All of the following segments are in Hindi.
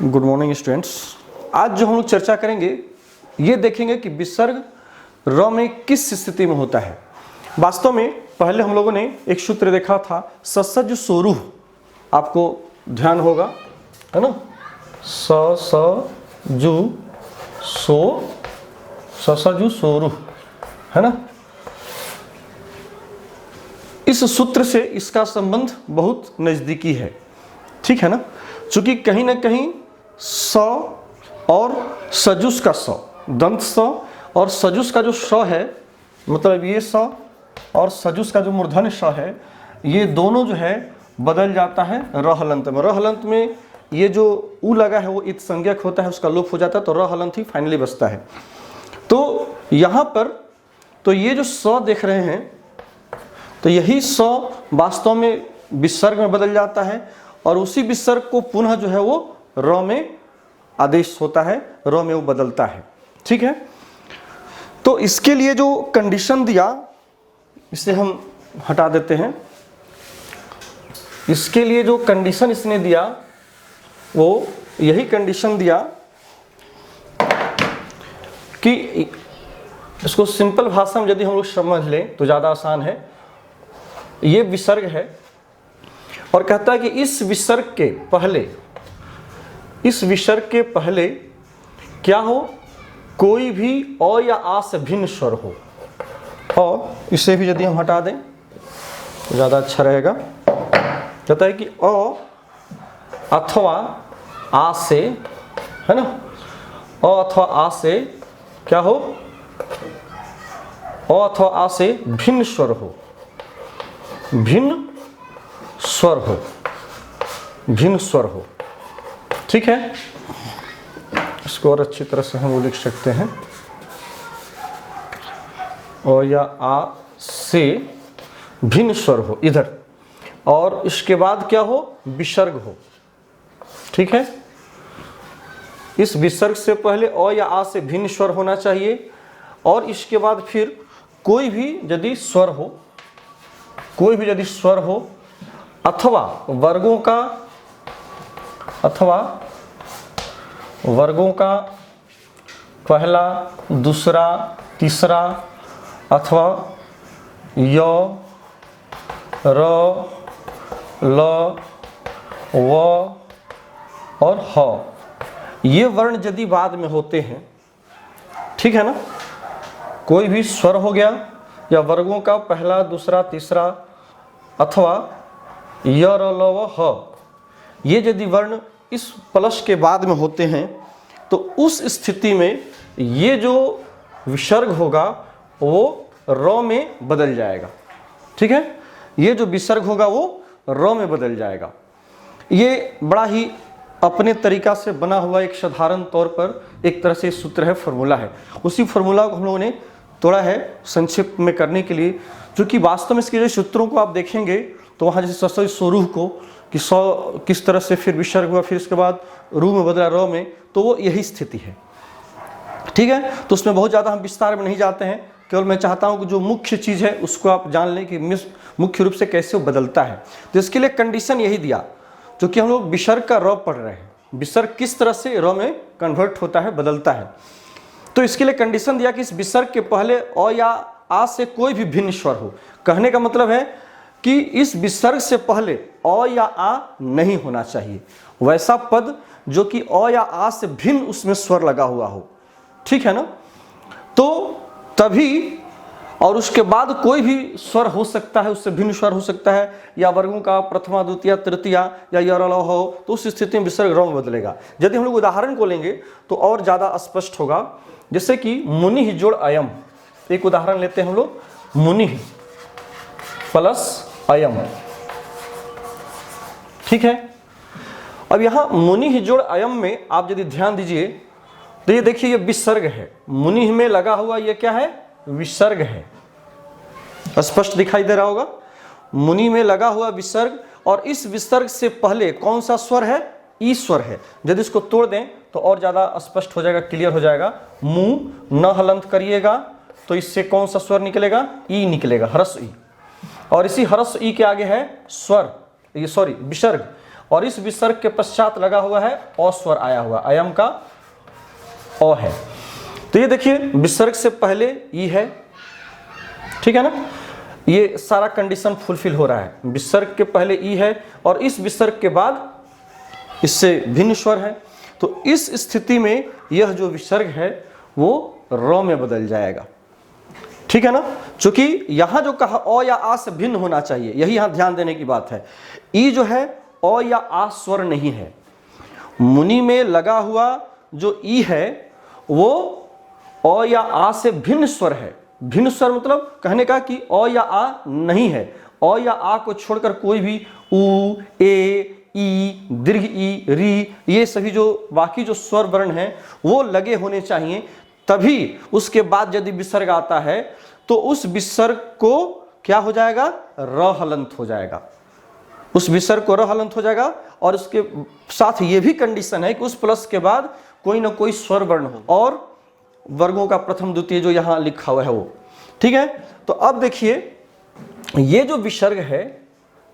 Good morning students. आज जो हम लोग चर्चा करेंगे ये देखेंगे कि विसर्ग र में किस स्थिति में होता है। वास्तव में पहले हम लोगों ने एक सूत्र देखा था ससज सोरुह, आपको ध्यान होगा है ना, ससजु ससजु सोरुह है ना। इस सूत्र से इसका संबंध बहुत नजदीकी है, ठीक है ना, चूंकि कहीं ना कहीं स और सजुस का स, दंत स और सजुस का जो स है, मतलब ये स और सजुस का जो मूर्धन्य स है, ये दोनों जो है बदल जाता है र हलंत में। र हलंत में ये जो उ लगा है वो इत संज्ञक होता है, उसका लोप हो जाता है, तो र हलंत ही फाइनली बचता है। तो यहाँ पर तो ये जो स देख रहे हैं, तो यही स वास्तव में विसर्ग में बदल जाता है और उसी विसर्ग को पुनः जो है वो र में आदेश होता है, र में वो बदलता है, ठीक है। तो इसके लिए जो कंडीशन दिया इसे हम हटा देते हैं। इसके लिए जो कंडीशन इसने दिया वो यही कंडीशन दिया कि इसको सिंपल भाषा में यदि हम लोग समझ लें तो ज़्यादा आसान है। ये विसर्ग है और कहता है कि इस विसर्ग के पहले क्या हो, कोई भी अ या आ से भिन्न स्वर हो। और इसे भी यदि हम हटा दें तो ज़्यादा अच्छा रहेगा। कहता है कि अ अथवा आ से, है ना, अ अथवा आ से क्या हो, अ अथवा आ से भिन्न स्वर हो, भिन्न स्वर हो, ठीक है। इसको और अच्छी तरह से हम लिख सकते हैं, और या आ से भिन्न स्वर हो इधर, और इसके बाद क्या हो, विसर्ग हो, ठीक है। इस विसर्ग से पहले अ या आ से भिन्न स्वर होना चाहिए और इसके बाद फिर कोई भी यदि स्वर हो अथवा वर्गों का पहला, दूसरा, तीसरा अथवा य, र, ल, व और ह, ये वर्ण यदि बाद में होते हैं, ठीक है ना, कोई भी स्वर हो गया या वर्गों का पहला, दूसरा, तीसरा अथवा य, र, ल, व, ह, ये यदि वर्ण इस प्लस के बाद में होते हैं तो उस स्थिति में ये जो विसर्ग होगा वो र में बदल जाएगा, ठीक है। ये जो विसर्ग होगा वो र में बदल जाएगा। ये बड़ा ही अपने तरीका से बना हुआ एक साधारण तौर पर एक तरह से सूत्र है, फॉर्मूला है। उसी फॉर्मूला को हम लोगों ने तोड़ा है संक्षिप्त में करने के लिए, क्योंकि वास्तव में इसके जो सूत्रों को आप देखेंगे तो वहाँ जैसे ससज सोरुह को कि सौ किस तरह से फिर विसर्ग हुआ, फिर इसके बाद रू में बदला र में, तो वो यही स्थिति है, ठीक है। तो उसमें बहुत ज़्यादा हम विस्तार में नहीं जाते हैं, केवल मैं चाहता हूँ कि जो मुख्य चीज़ है उसको आप जान लें कि मुख्य रूप से कैसे वो बदलता है। तो इसके लिए कंडीशन यही दिया, जो कि हम लोग विसर्ग का र पढ़ रहे हैं, विसर्ग किस तरह से र में कन्वर्ट होता है, बदलता है। तो इसके लिए कंडीशन दिया कि इस विसर्ग के पहले अ या आ से कोई भी भिन्न स्वर हो। कहने का मतलब है कि इस विसर्ग से पहले अ या आ नहीं होना चाहिए, वैसा पद जो कि अ या आ से भिन्न उसमें स्वर लगा हुआ हो, ठीक है ना। तो तभी, और उसके बाद कोई भी स्वर हो सकता है, उससे भिन्न स्वर हो सकता है, या वर्गों का प्रथमा, द्वितीय, तृतीया या य, र, ल हो, तो उस स्थिति में विसर्ग र में बदलेगा। यदि हम लोग उदाहरण को लेंगे तो और ज़्यादा स्पष्ट होगा। जैसे कि मुनि ही जोड़ अयम, एक उदाहरण लेते हैं हम लोग, मुनि प्लस अयम, ठीक है। अब यहाँ मुनि ही जोड़ अयम में आप यदि ध्यान दीजिए तो ये देखिए, ये विसर्ग है, मुनि में लगा हुआ ये क्या है, विसर्ग है, स्पष्ट दिखाई दे रहा होगा। मुनि में लगा हुआ विसर्ग, और इस विसर्ग से पहले कौन सा स्वर है, ई स्वर है। यदि इसको तोड़ दें तो और ज्यादा स्पष्ट हो जाएगा, क्लियर हो जाएगा। मुंह न हलंत करिएगा तो इससे कौन सा स्वर निकलेगा, ई निकलेगा, ह्रस्व ई। और इसी ह्रस्व ई के आगे है स्वर, ये सॉरी विसर्ग, और इस विसर्ग के पश्चात लगा हुआ है अ स्वर आया हुआ, अयम का अ है। तो ये देखिए विसर्ग से पहले ई है, ठीक है ना, ये सारा कंडीशन फुलफिल हो रहा है। विसर्ग के पहले ई है और इस विसर्ग के बाद इससे भिन्न स्वर है। तो इस स्थिति में यह जो विसर्ग है वो र में बदल जाएगा, ठीक है ना। क्योंकि यहां जो कहा अ या आ से भिन्न होना चाहिए, यही यहां ध्यान देने की बात है। ई जो है अ या आ स्वर नहीं है, मुनि में लगा हुआ जो ई है वो अ या आ से भिन्न स्वर है। भिन्न स्वर मतलब कहने का कि अ या आ नहीं है। अ या आ को छोड़कर कोई भी उ, ए, ई, दीर्घ ई, री, ये सभी जो बाकी जो स्वर वर्ण हैं वो लगे होने चाहिए, तभी उसके बाद यदि विसर्ग आता है तो उस विसर्ग को क्या हो जाएगा, र हलंत हो जाएगा। उस विसर्ग को र हलंत हो जाएगा और उसके साथ ये भी कंडीशन है कि उस प्लस के बाद कोई ना कोई स्वर वर्ण हो और वर्गों का प्रथम द्वितीय जो यहां लिखा हुआ है वो, ठीक है। तो अब देखिए ये जो विसर्ग है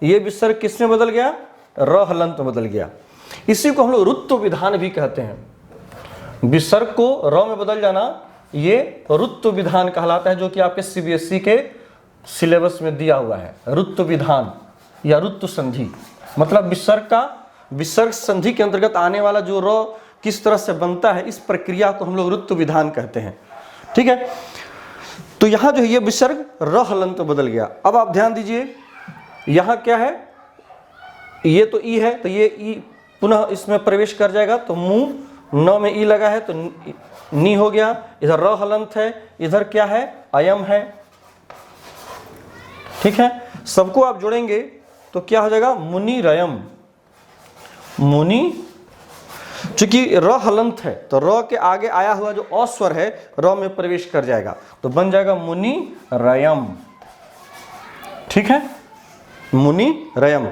ये विसर्ग किस में बदल गया, र हलंत में बदल गया। इसी को हम लोग रुत्व विधान भी कहते हैं। विसर्ग को र में बदल जाना ये रुत्व विधान कहलाता है, जो कि आपके सीबीएसई के सिलेबस में दिया हुआ है। रुत्व विधान या रुत्व संधि मतलब विसर्ग संधि के अंतर्गत आने वाला जो र किस तरह से बनता है, इस प्रक्रिया को हम लोग रुत्व विधान कहते हैं, ठीक है। तो यहां जो है ये विसर्ग र हलंत बदल गया। अब आप ध्यान दीजिए यहां क्या है, ये तो ई है तो ये ई पुनः इसमें प्रवेश कर जाएगा, तो मुंह न में ई लगा है तो नी हो गया, इधर र हलंत है, इधर क्या है, अयम है, ठीक है। सबको आप जोड़ेंगे तो क्या हो जाएगा, मुनि रयम। मुनि चूंकि र हलंत है तो र के आगे आया हुआ जो अ स्वर है र में प्रवेश कर जाएगा, तो बन जाएगा मुनि रयम, ठीक है, मुनि रयम।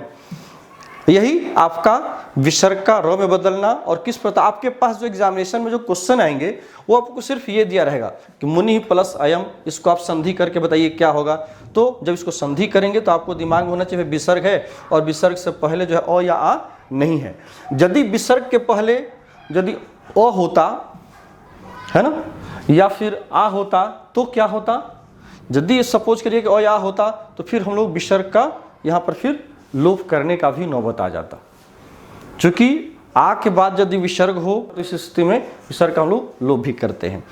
यही आपका विसर्ग का र में बदलना। और किस प्रकार आपके पास जो एग्जामिनेशन में जो क्वेश्चन आएंगे वो आपको सिर्फ ये दिया रहेगा कि मुनि प्लस अयम, इसको आप संधि करके बताइए क्या होगा। तो जब इसको संधि करेंगे तो आपको दिमाग में होना चाहिए विसर्ग है और विसर्ग से पहले जो है अ या आ नहीं है। यदि विसर्ग के पहले यदि अ होता है ना या फिर आ होता तो क्या होता, यदि सपोज करिए कि अ या आ होता तो फिर हम लोग विसर्ग का यहाँ पर फिर लोप करने का भी नौबत आ जाता। चूंकि आ के बाद यदि विसर्ग हो तो इस स्थिति में विसर्ग का हम लोग लोप भी करते हैं,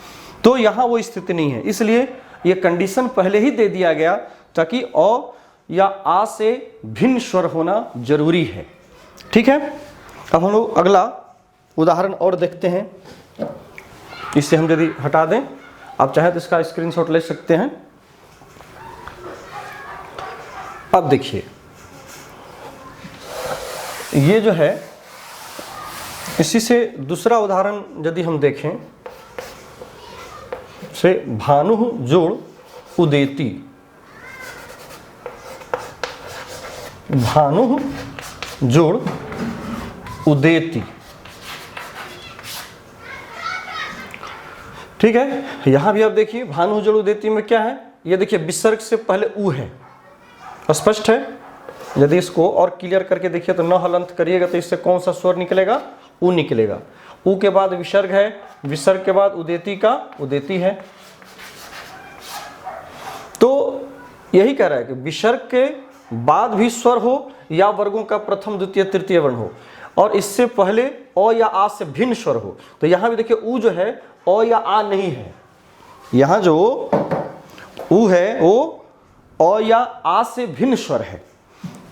तो यहाँ वो स्थिति नहीं है। इसलिए ये कंडीशन पहले ही दे दिया गया ताकि अ या आ से भिन्न स्वर होना जरूरी है, ठीक है। अब हम लोग अगला उदाहरण और देखते हैं। इसे हम यदि हटा दें, आप चाहे तो इसका स्क्रीनशॉट ले सकते हैं। अब देखिए ये जो है, इसी से दूसरा उदाहरण यदि हम देखें, से भानु जोड़ उदेति। भानु जोड़ उदेति, ठीक है। यहां भी आप देखिए भानु जोड़ उदेति में क्या है, ये देखिए विसर्ग से पहले उ है, स्पष्ट है। यदि इसको और क्लियर करके देखिए तो न हलंत करिएगा तो इससे कौन सा स्वर निकलेगा, उ निकलेगा। उ के बाद विसर्ग है, विसर्ग के बाद उदेति का उदेति है। तो यही कह रहा है कि विसर्ग के बाद भी स्वर हो या वर्गों का प्रथम द्वितीय तृतीय वर्ण हो और इससे पहले अ या आ से भिन्न स्वर हो। तो यहां भी देखिए उ जो है अ या आ नहीं है, यहां जो उ है वो अ या आ से भिन्न स्वर है।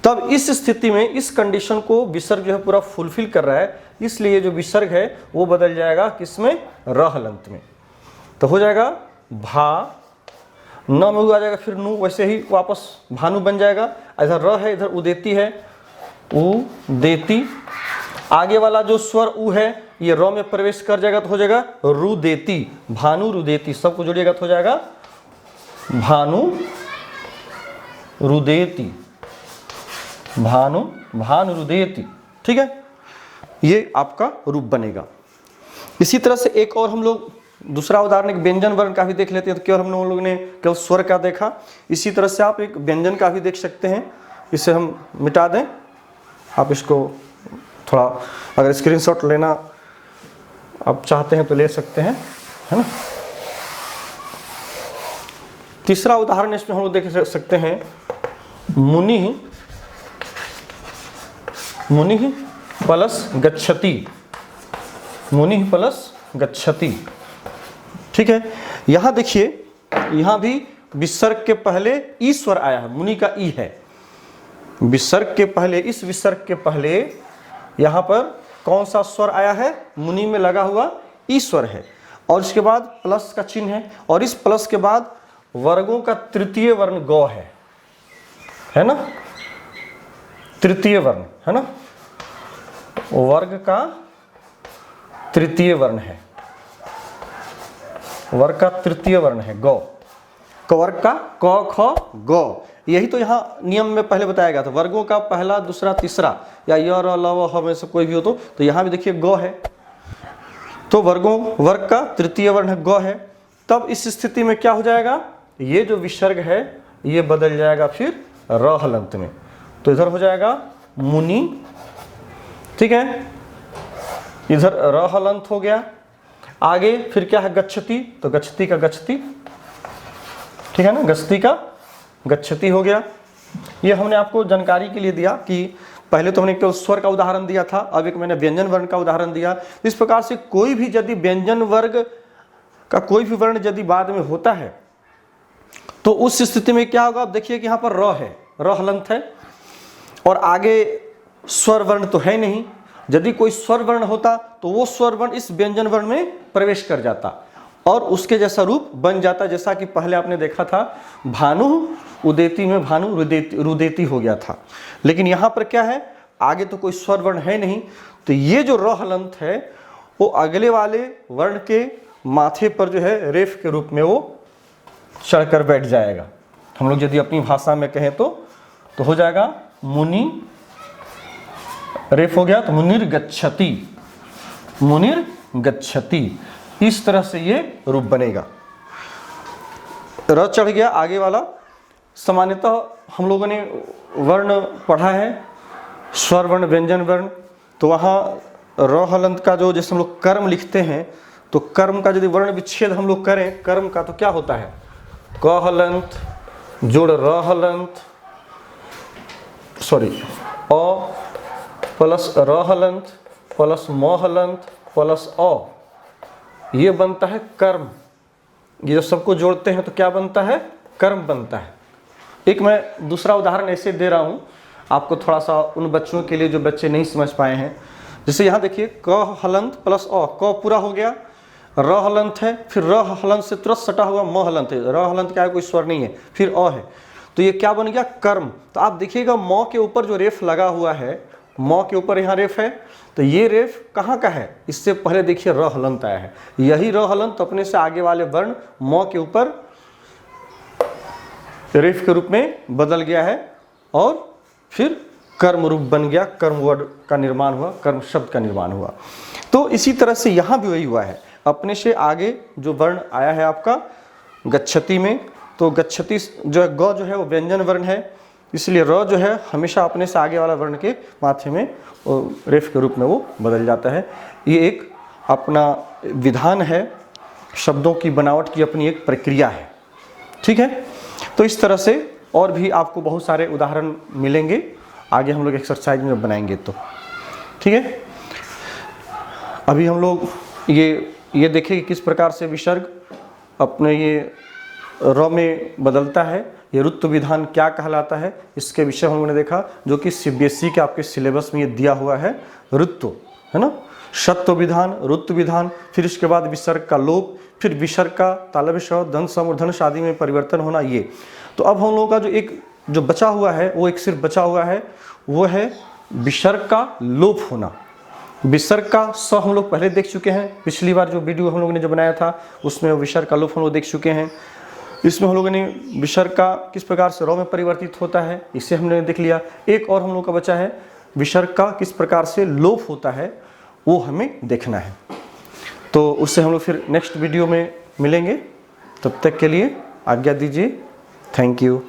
तब इस स्थिति में इस कंडीशन को विसर्ग जो है पूरा फुलफिल कर रहा है, इसलिए जो विसर्ग है वो बदल जाएगा किसमें, र हलंत में। तो हो जाएगा भा, न में उ आ जाएगा, फिर नु, वैसे ही वापस भानु बन जाएगा। इधर र है, इधर उदेति है, उ देती। आगे वाला जो स्वर उ है ये र में प्रवेश कर जाएगा तो हो जाएगा रुदेति, भानु रुदेति। सबको जोड़िएगा तो हो जाएगा भानु रुदेति, भानु भानु रुदेति, ठीक है। ये आपका रूप बनेगा। इसी तरह से एक और हम लोग दूसरा उदाहरण एक व्यंजन वर्ण का भी देख लेते हैं। तो केवल हम लोगों ने केवल स्वर का देखा, इसी तरह से आप एक व्यंजन का भी देख सकते हैं। इसे हम मिटा दें, आप इसको थोड़ा अगर स्क्रीनशॉट लेना आप चाहते हैं तो ले सकते हैं, है ना। तीसरा उदाहरण इसमें हम लोग देख सकते हैं, मुनि प्लस गच्छति, मुनि प्लस गच्छति। ठीक है, यहां देखिए, यहां भी विसर्ग के पहले ईश्वर आया है, मुनि का ई है। विसर्ग के पहले, इस विसर्ग के पहले यहां पर कौन सा स्वर आया है, मुनि में लगा हुआ ईश्वर है, और इसके बाद प्लस का चिन्ह है, और इस प्लस के बाद वर्गों का तृतीय वर्ण गौ है ना, तृतीय वर्ण है ना, वर्ग का तृतीय वर्ण है, वर्ग का तृतीय वर्ण है गौ, वर्ग का क ख गौ। यही तो यहाँ नियम में पहले बताया गया था, वर्गों का पहला दूसरा तीसरा या य र ल व ह में से कोई भी हो तो यहाँ भी देखिए गौ है, तो वर्ग का तृतीय वर्ण गौ है। तब इस स्थिति में क्या हो जाएगा, ये जो विसर्ग है ये बदल जाएगा फिर र हलंत में, तो इधर हो जाएगा मुनि, ठीक है, इधर र हलंत हो गया। आगे फिर क्या है, गच्छति, तो गच्छति का गच्छति, ठीक है ना, गच्छति का गच्छति हो गया। ये हमने आपको जानकारी के लिए दिया कि पहले तो हमने केवल स्वर का उदाहरण दिया था, अब एक मैंने व्यंजन वर्ण का उदाहरण दिया। इस प्रकार से कोई भी यदि व्यंजन वर्ग का कोई भी वर्ण यदि बाद में होता है तो उस स्थिति में क्या होगा, आप देखिए कि यहाँ पर र है, र हलंत है, और आगे स्वर वर्ण तो है नहीं। यदि कोई स्वर वर्ण होता तो वो स्वर वर्ण इस व्यंजन वर्ण में प्रवेश कर जाता और उसके जैसा रूप बन जाता, जैसा कि पहले आपने देखा था भानु उदेति में भानु रुदेति हो गया था। लेकिन यहाँ पर क्या है, आगे तो कोई स्वर वर्ण है नहीं, तो ये जो र हलंत है वो अगले वाले वर्ण के माथे पर जो है रेफ के रूप में वो चढ़कर बैठ जाएगा। हम लोग यदि अपनी भाषा में कहें तो हो जाएगा मुनि, रेफ हो गया तो मुनिर गच्छति, मुनिर गच्छति, इस तरह से ये रूप बनेगा। र चढ़ गया आगे वाला। सामान्यतः हम लोगों ने वर्ण पढ़ा है, स्वर वर्ण व्यंजन वर्ण, तो वहाँ र हलंत का जो जैसे हम लोग कर्म लिखते हैं तो कर्म का यदि वर्ण विच्छेद हम लोग करें कर्म का तो क्या होता है, क हलंत जोड़ र हलंत, सॉरी अ प्लस र हलंत प्लस म हलंत प्लस अ, ये बनता है कर्म। ये जब सबको जोड़ते हैं तो क्या बनता है, कर्म बनता है। एक मैं दूसरा उदाहरण ऐसे दे रहा हूँ आपको, थोड़ा सा उन बच्चों के लिए जो बच्चे नहीं समझ पाए हैं। जैसे यहाँ देखिए क हलंत प्लस अ, क पूरा हो गया, र हलंत है, फिर र हलंत से तुरंत सटा हुआ म हलंत है, र हलंत क्या है, कोई स्वर नहीं है, फिर अ है, तो ये क्या बन गया, कर्म। तो आप देखिएगा म के ऊपर जो रेफ लगा हुआ है, म के ऊपर यहाँ रेफ है, तो ये रेफ कहाँ का है, इससे पहले देखिए र हलंत आया है, यही र हलंत अपने से आगे वाले वर्ण म के ऊपर रेफ के रूप में बदल गया है और फिर कर्म रूप बन गया, कर्म वर्ड का निर्माण हुआ, कर्म शब्द का निर्माण हुआ। तो इसी तरह से यहाँ भी वही हुआ है, अपने से आगे जो वर्ण आया है आपका गच्छति में, तो गच्छति जो है ग जो है वो व्यंजन वर्ण है, इसलिए र जो है हमेशा अपने से आगे वाला वर्ण के माथे में रेफ के रूप में वो बदल जाता है। ये एक अपना विधान है, शब्दों की बनावट की अपनी एक प्रक्रिया है, ठीक है। तो इस तरह से और भी आपको बहुत सारे उदाहरण मिलेंगे, आगे हम लोग एक्सरसाइज में बनाएंगे तो, ठीक है। अभी हम लोग ये देखें कि किस प्रकार से विसर्ग अपने ये र में बदलता है, ये ऋतु विधान क्या कहलाता है, इसके विषय हम लोगों ने देखा, जो कि सीबीएसई के आपके सिलेबस में ये दिया हुआ है, ऋतु है ना, शत्व विधान, ऋतु विधान, फिर इसके बाद विसर्ग का लोप, फिर विसर्ग का तालव्य श, दंत समूर्धन आदि में परिवर्तन होना। ये तो अब हम लोगों का जो एक जो बचा हुआ है, वो एक सिर्फ बचा हुआ है, वो है विसर्ग का लोप होना। विसर्ग का स हम लोग पहले देख चुके हैं, पिछली बार जो वीडियो हम लोगों ने जो बनाया था उसमें विसर्ग का लोप हम लोग देख चुके हैं। इसमें हम लोगों ने विसर्ग का किस प्रकार से र में परिवर्तित होता है इसे हमने देख लिया। एक और हम लोग का बचा है विसर्ग का किस प्रकार से लोप होता है, वो हमें देखना है। तो उससे हम लोग फिर नेक्स्ट वीडियो में मिलेंगे, तब तक के लिए आज्ञा दीजिए। Thank you.